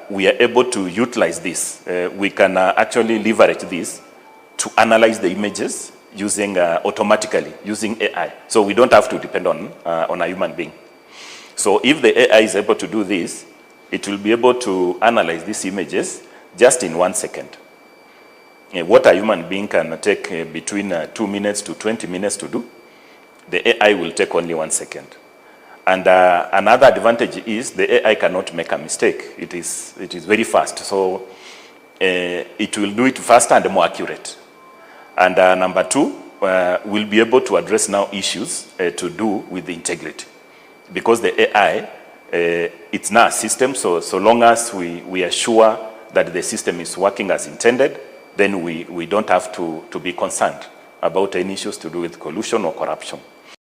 we are able to utilize this. We can actually leverage this to analyze the images using automatically using AI. So we don't have to depend on a human being. So if the AI is able to do this, it will be able to analyze these images just in 1 second. What a human being can take between 2 minutes to 20 minutes to do, the AI will take only 1 second. And another advantage is the AI cannot make a mistake. It is very fast. So it will do it faster and more accurate. And number two, we'll be able to address now issues to do with the integrity. Because the AI, it's now a system, so long as we are sure that the system is working as intended, then we don't have to be concerned about any issues to do with collusion or corruption.